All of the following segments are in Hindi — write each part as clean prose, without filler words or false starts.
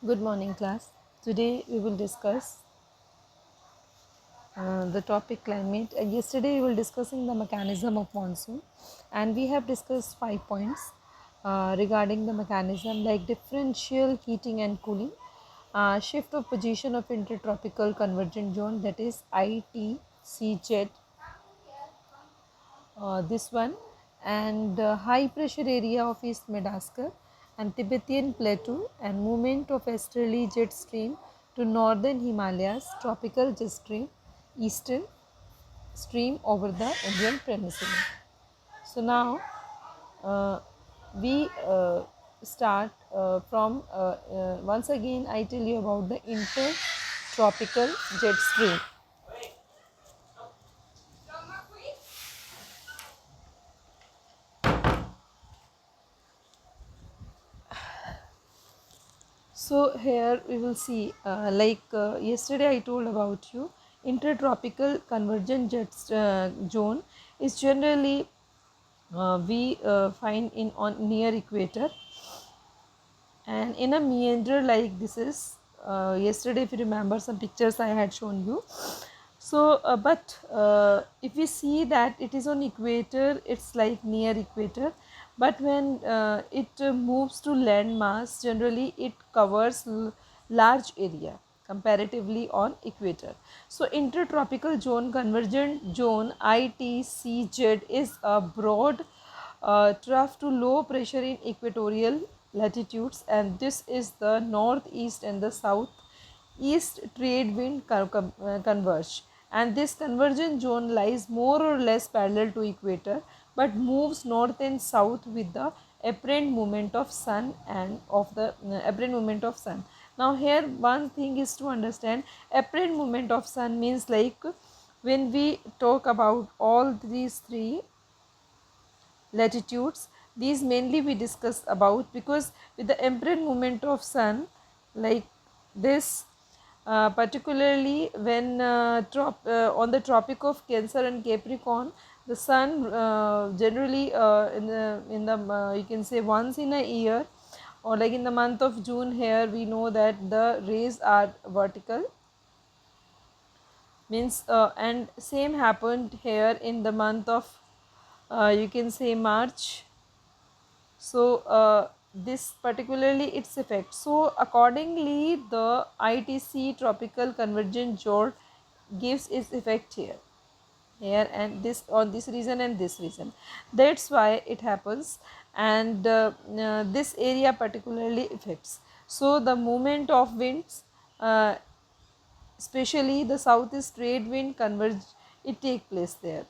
Good morning, class. Today we will discuss the topic climate. Yesterday we were discussing the mechanism of monsoon, and we have discussed 5 points regarding the mechanism like differential heating and cooling, shift of position of intertropical convergent zone, that is ITCZ, this one, and high pressure area of East Madagascar and Tibetan plateau, and movement of easterly jet stream to northern Himalayas, tropical jet stream, eastern stream over the Indian peninsula. So now we start from once again I tell you about the intertropical jet stream. So here we will see yesterday I told about you, intertropical convergent jet zone is generally we find in on near equator, and in a meander like this is yesterday, if you remember some pictures I had shown you. So but if we see that it is on equator, it's like near equator, but when it moves to land mass, generally it covers large area comparatively on equator. So intertropical zone convergent zone ITCZ is a broad trough to low pressure in equatorial latitudes, and this is the northeast and the southeast trade wind converge, and this convergent zone lies more or less parallel to equator but moves north and south with the apparent movement of sun and of the apparent movement of sun. Now here one thing is to understand, apparent movement of sun means like when we talk about all these three latitudes, these mainly we discuss about, because with the apparent movement of sun like this, particularly when on the tropic of Cancer and Capricorn, the sun generally in the you can say once in a year, or like in the month of June, here we know that the rays are vertical, means and same happened here in the month of you can say March. So this particularly its effect. So accordingly the ITC tropical convergent zone gives its effect here and this, on this reason and this reason, that's why it happens, and this area particularly affects. So the movement of winds, especially the southeast trade wind converge, it take place there.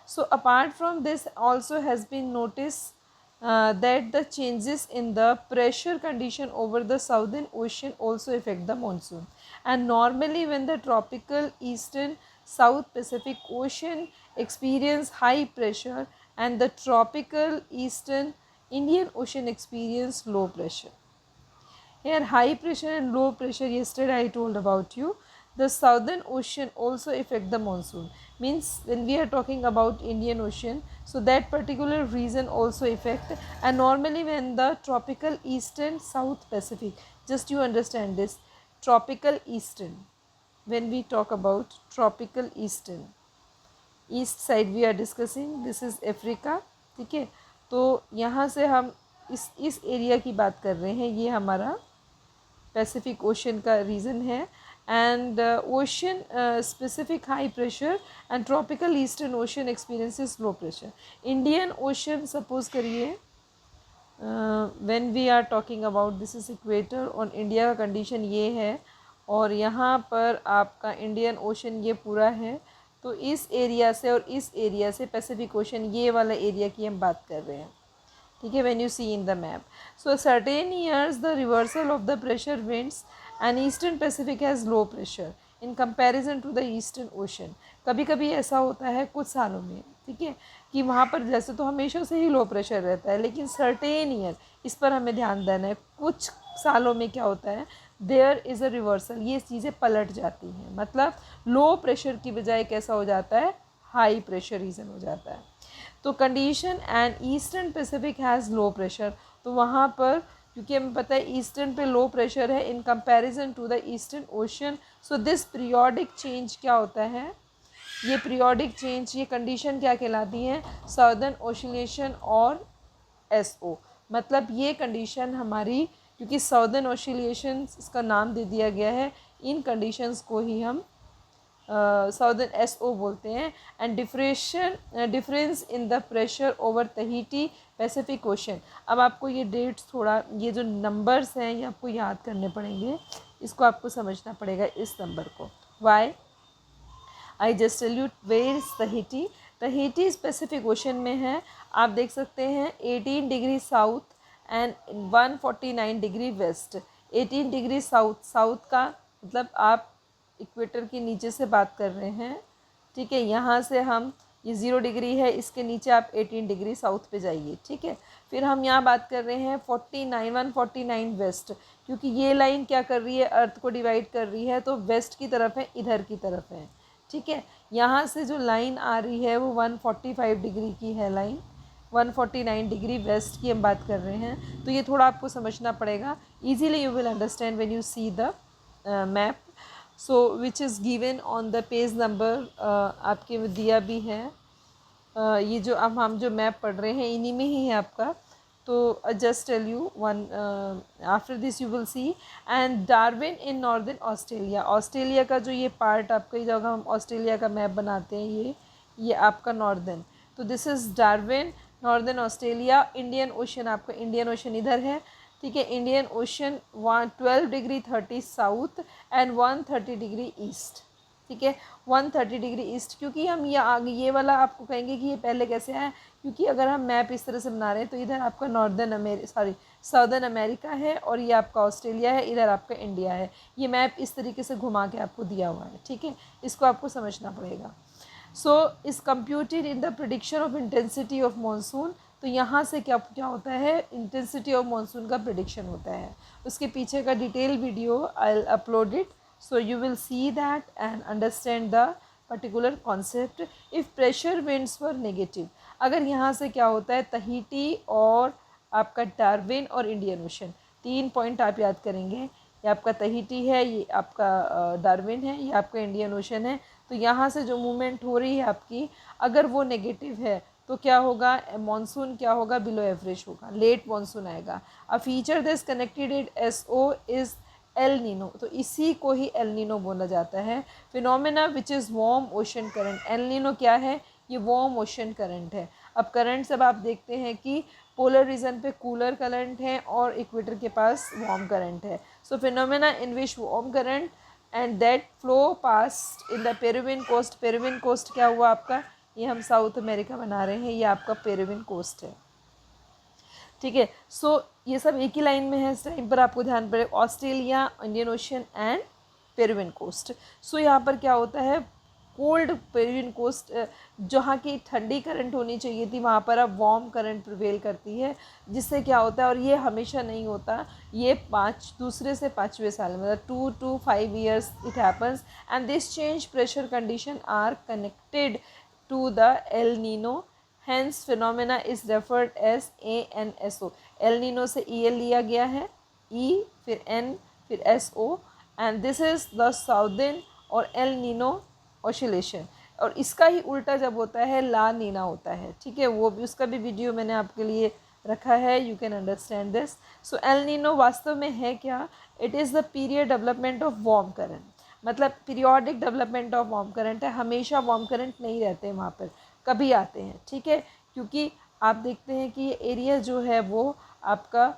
So apart from this, also has been noticed that the changes in the pressure condition over the southern ocean also affect the monsoon, and normally when the tropical eastern south Pacific ocean experience high pressure and the tropical eastern Indian ocean experience low pressure. Here high pressure and low pressure, yesterday I told about you. The southern ocean also affect the monsoon, means when we are talking about Indian Ocean, so that particular region also affect, and normally when the tropical eastern South Pacific, just you understand this, tropical eastern, when we talk about tropical eastern, east side we are discussing, this is Africa, ठीक है। तो यहाँ से हम इस एरिया की बात कर रहे हैं, ये हमारा पैसिफिक ओशन का रीजन है, and ocean specific high pressure and tropical eastern ocean experiences low pressure. Indian Ocean suppose करिए, when we are talking about this is equator और इंडिया का कंडीशन ये है, और यहाँ पर आपका इंडियन ओशन ये पूरा है, तो इस एरिया से और इस एरिया से पैसिफिक ओशन ये वाला एरिया की हम बात कर रहे हैं, ठीक है। When you see in the map, so certain years the reversal of the pressure winds and eastern Pacific has low pressure in comparison to the eastern ocean. कभी कभी ऐसा होता है कुछ सालों में, ठीक है, कि वहाँ पर जैसे तो हमेशा से ही लो प्रेशर रहता है, लेकिन सर्टेन ईयर, इस पर हमें ध्यान देना है, कुछ सालों में क्या होता है, देयर इज़ अ रिवर्सल, ये चीज़ें पलट जाती हैं, मतलब लो प्रेशर की बजाय कैसा हो जाता है, हाई प्रेशर रीजन हो जाता है। तो condition and eastern Pacific has low pressure, तो वहाँ पर क्योंकि हमें पता है ईस्टर्न पे लो प्रेशर है in comparison to the eastern ocean. So this periodic change क्या होता है, ये पीरियोडिक चेंज, ये कंडीशन क्या कहलाती है, साउदर्न ओसिलेशन और SO। मतलब ये कंडीशन हमारी, क्योंकि साउदर्न ओसिलेशन इसका नाम दे दिया गया है, इन कंडीशंस को ही हम साउदर्न SO बोलते हैं। And difference in the pressure over Tahiti Pacific Ocean. अब आपको ये डेट्स थोड़ा, ये जो नंबर्स हैं ये आपको याद करने पड़ेंगे, इसको आपको समझना पड़ेगा इस नंबर को। Why I just tell you where is Tahiti. Tahiti Pacific Ocean में है, आप देख सकते हैं 18 degree south and 149 degree west. 18 degree south, south का मतलब आप इक्वेटर के नीचे से बात कर रहे हैं, ठीक है। यहाँ से हम, ये 0 डिग्री है, इसके नीचे आप 18 डिग्री साउथ पे जाइए, ठीक है। फिर हम यहाँ बात कर रहे हैं 149 वेस्ट, क्योंकि ये लाइन क्या कर रही है, अर्थ को डिवाइड कर रही है, तो वेस्ट की तरफ है, इधर की तरफ है, ठीक है। यहाँ से जो लाइन आ रही है वो 145 डिग्री की है लाइन, 149 डिग्री वेस्ट की हम बात कर रहे हैं। तो ये थोड़ा आपको समझना पड़ेगा, easily you will understand when you see the map. So which is given on the page number, आपके में दिया भी है। ये जो अब हम जो मैप पढ़ रहे हैं इन्हीं में ही है आपका। तो just tell you one, after this you will see. And Darwin in northern Australia, Australia का जो ये पार्ट आपका, ये जगह हम ऑस्ट्रेलिया का मैप बनाते हैं, ये आपका नॉर्दर्न, तो this is Darwin northern Australia. Indian ocean, आपका इंडियन ओशन इधर है, ठीक है। Indian ocean 12 degree 30 south and 130 degree east, ठीक है, 130 डिग्री ईस्ट। क्योंकि हम ये आगे ये वाला आपको कहेंगे कि ये पहले कैसे आया, क्योंकि अगर हम मैप इस तरह से बना रहे हैं तो इधर आपका साउदर्न अमेरिका है और ये आपका ऑस्ट्रेलिया है, इधर आपका इंडिया है। ये मैप इस तरीके से घुमा के आपको दिया हुआ है, ठीक है, इसको आपको समझना पड़ेगा। So is computed in the prediction of intensity of monsoon. तो यहाँ से क्या क्या होता है, इंटेंसिटी ऑफ मानसून का प्रिडिक्शन होता है। उसके पीछे का detail video I will upload it, so you will see that and understand the particular concept. if pressure winds were negative, अगर यहाँ से क्या होता है, तहीटी और आपका डार्विन और इंडियन ओशन, 3 पॉइंट आप याद करेंगे। ये आपका तहीटी है, ये आपका डार्विन है, ये आपका इंडियन ओशन है। तो यहाँ से जो मूवमेंट हो रही है आपकी, अगर वो नेगेटिव है तो क्या होगा, मानसून क्या होगा, बिलो एवरेज होगा, लेट मानसून आएगा। A feature this connected it SO is El Nino, तो इसी को ही एल नीनो बोला जाता है। Phenomena which is warm ocean current, L Nino क्या है, ये वार्म ओशन करंट है। अब करंट सब आप देखते हैं कि पोलर रीजन पे कूलर करंट है और इक्वेटर के पास वार्म करंट है। So phenomena in which warm current and that flow past in the Peruvian coast. Peruvian coast क्या हुआ आपका, ये हम साउथ अमेरिका बना रहे हैं, ये आपका पेरुवियन कोस्ट है, ठीक है। सो ये सब एक ही लाइन में है, इस टाइम पर आपको ध्यान पड़े, Australia, Indian Ocean and Peruvian coast. So यहाँ पर क्या होता है, कोल्ड पेरुवियन कोस्ट, जहाँ की ठंडी करंट होनी चाहिए थी वहाँ पर अब वार्म करंट प्रिवेल करती है, जिससे क्या होता है, और ये हमेशा नहीं होता, ये दूसरे से 5वें साल में, मतलब 2 to 5 years it happens. And this change pressure condition are connected to the El Nino, hence phenomena is referred as ANSO। El Nino से EL लिया गया है, E फिर N फिर SO, and this is the southern और एल नीनो oscillation। और इसका ही उल्टा जब होता है ला नीना होता है, ठीक है, वो भी, उसका भी वीडियो मैंने आपके लिए रखा है, you can understand this. So El Nino वास्तव में है क्या, it is the period development of warm current, मतलब periodic development of warm current है, हमेशा वार्म करंट नहीं रहते वहाँ पर, कभी आते हैं, ठीक है। क्योंकि आप देखते हैं कि ये एरिया जो है वो आपका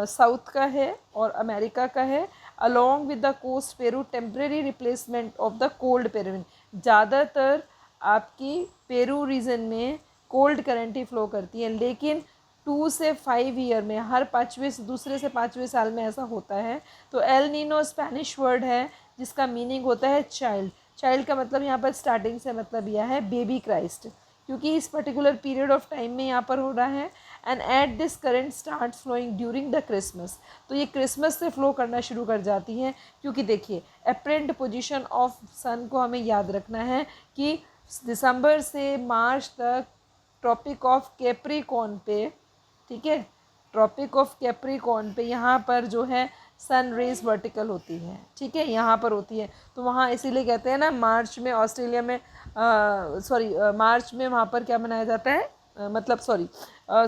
साउथ का है और अमेरिका का है। Along with the coast Peru temporary replacement of the cold Peruvian, ज़्यादातर आपकी पेरू रीजन में कोल्ड करंट ही फ्लो करती है, लेकिन 2 से 5 ईयर में, हर 5वें से, दूसरे से 5वें साल में ऐसा होता है। तो एल नीनो स्पेनिश वर्ड है जिसका मीनिंग होता है चाइल्ड। चाइल्ड का मतलब यहाँ पर स्टार्टिंग से मतलब यह है बेबी क्राइस्ट, क्योंकि इस पर्टिकुलर पीरियड ऑफ टाइम में यहाँ पर हो रहा है। And at this current start flowing during the Christmas, तो ये क्रिसमस से फ्लो करना शुरू कर जाती हैं। क्योंकि देखिए एपरेंट पोजीशन ऑफ सन को हमें याद रखना है कि दिसंबर से मार्च तक ट्रॉपिक ऑफ कैप्रिकॉर्न पे, ठीक है, ट्रॉपिक ऑफ कैप्रिकॉर्न पे यहाँ पर जो है सन रेज वर्टिकल होती है, ठीक है, यहाँ पर होती है। तो वहाँ इसीलिए कहते हैं ना, मार्च में ऑस्ट्रेलिया में मार्च में वहाँ पर क्या मनाया जाता है, मतलब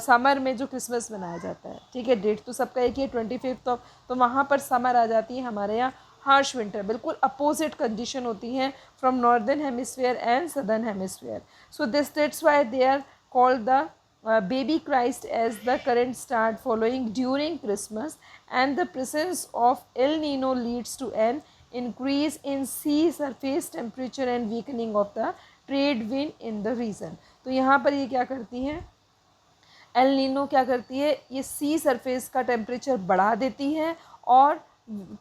समर में जो क्रिसमस मनाया जाता है, ठीक है। डेट तो सबका एक ही है 25 ऑफ, तो वहाँ पर समर आ जाती है, हमारे यहाँ हार्श विंटर, बिल्कुल अपोजिट कंडीशन होती है from northern hemisphere and southern hemisphere. So that's why they are called the baby Christ as the current start following during Christmas, and the presence of El Nino leads to an increase in sea surface temperature and weakening of the trade wind in the region। तो यहाँ पर ये क्या करती है, एल नीनो क्या करती है, ये सी सरफेस का टेम्परेचर बढ़ा देती है और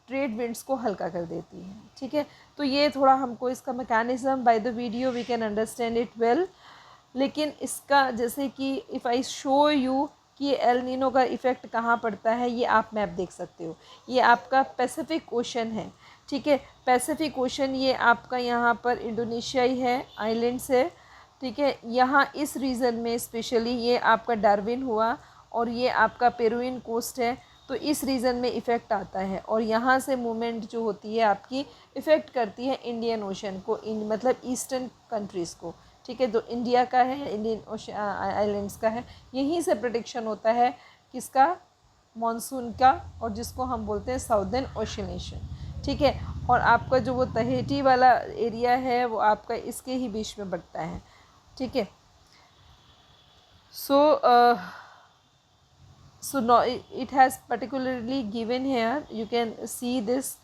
ट्रेड विंड्स को हल्का कर देती है, ठीक है। तो ये थोड़ा हमको इसका mechanism by the video we can understand it well. लेकिन इसका जैसे कि इफ़ आई शो यू कि एल नीनो का इफ़ेक्ट कहाँ पड़ता है, ये आप मैप देख सकते हो। ये आपका पैसिफिक ओशन है, ठीक है, पैसिफिक ओशन ये आपका यहाँ पर इंडोनेशिया ही है, आइलैंड्स है, ठीक है। यहाँ इस रीजन में स्पेशली ये आपका डार्विन हुआ और ये आपका पेरुविन कोस्ट है, तो इस रीजन में इफ़ेक्ट आता है और यहाँ से मूवमेंट जो होती है आपकी इफ़ेक्ट करती है इंडियन ओशन को, मतलब ईस्टर्न कंट्रीज़ को, ठीक है। जो इंडिया का है, इंडियन ओशन आइलैंड्स का है, यहीं से प्रेडिक्शन होता है किसका, मॉनसून का, और जिसको हम बोलते हैं साउदर्न ओशिलेशन, ठीक है। और आपका जो वो तहेटी वाला एरिया है वो आपका इसके ही बीच में बढ़ता है, ठीक है। So now it has particularly given here, you can see this,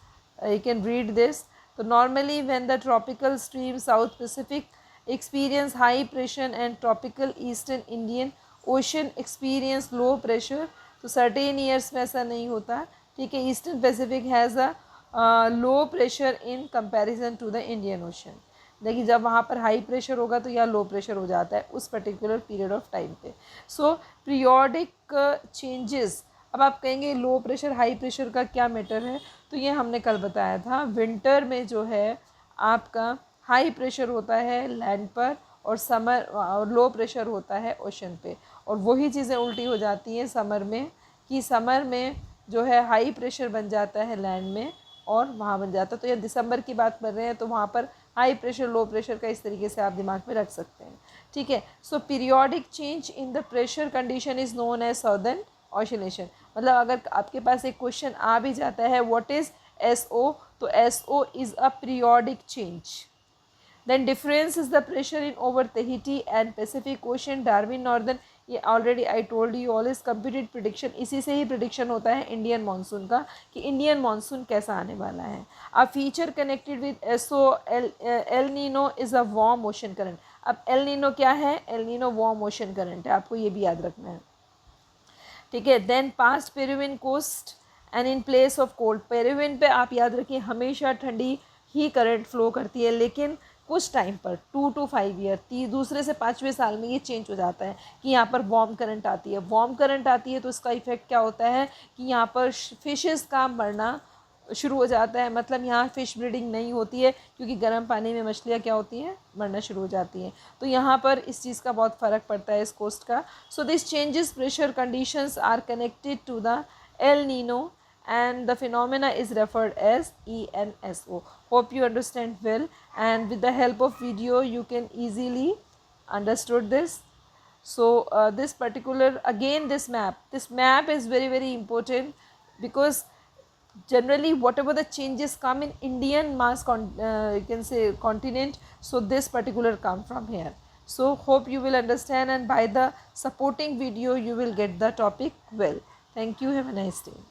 you can read this। So normally when the tropical stream South Pacific experience high pressure and tropical eastern Indian ocean experience low pressure, तो certain years में ऐसा नहीं होता, ठीक है। Eastern Pacific has a low pressure in comparison to the Indian Ocean. देखिए जब वहाँ पर हाई प्रेशर होगा तो यहाँ लो प्रेशर हो जाता है उस पर्टिकुलर पीरियड ऑफ टाइम पे। सो पीरियोडिक चेंजेस, अब आप कहेंगे लो प्रेशर हाई प्रेशर का क्या मैटर है, तो ये हमने कल बताया था। विंटर में जो है आपका हाई प्रेशर होता है लैंड पर और समर और लो प्रेशर होता है ओशन पे, और वही चीज़ें उल्टी हो जाती हैं समर में, कि समर में जो है हाई प्रेशर बन जाता है लैंड में और वहाँ बन जाता है। तो ये दिसंबर की बात कर रहे हैं तो वहाँ पर हाई प्रेशर लो प्रेशर का इस तरीके से आप दिमाग में रख सकते हैं, ठीक है। So periodic change in the pressure condition is known as southern oscillation. मतलब अगर आपके पास एक क्वेश्चन आ भी जाता है व्हाट इज़ SO, तो SO is a periodic change. Then difference is the pressure in over Tahiti and Pacific Ocean, Darwin Northern, ये already I told you all is computed prediction. इसी से ही प्रिडिक्शन होता है इंडियन मानसून का कि इंडियन मानसून कैसा आने वाला है। A feature connected with SO, El Nino is a warm ocean current. अब एल नीनो क्या है, El Nino warm ocean current है, आपको ये भी याद रखना है, ठीक है। Then past Peruvian coast and in place of cold, Peruvian पे आप याद रखिए हमेशा ठंडी ही करंट फ्लो करती है, लेकिन कुछ टाइम पर 2 to 5 ईयर, दूसरे से 5वें साल में ये चेंज हो जाता है कि यहाँ पर वार्म करंट आती है। वार्म करंट आती है तो इसका इफ़ेक्ट क्या होता है कि यहाँ पर फिशेस का मरना शुरू हो जाता है, मतलब यहाँ फ़िश ब्रीडिंग नहीं होती है क्योंकि गर्म पानी में मछलियाँ क्या होती हैं, मरना शुरू हो जाती हैं। तो यहाँ पर इस चीज़ का बहुत फ़र्क पड़ता है इस कोस्ट का। So this changes pressure conditions are connected to the El Nino and the phenomena is referred as ENSO. Hope you understand well, and with the help of video you can easily understood this. So this particular, again this map is very important, because generally whatever the changes come in Indian you can say continent, so this particular come from here. So hope you will understand, and by the supporting video you will get the topic well. Thank you, have a nice day.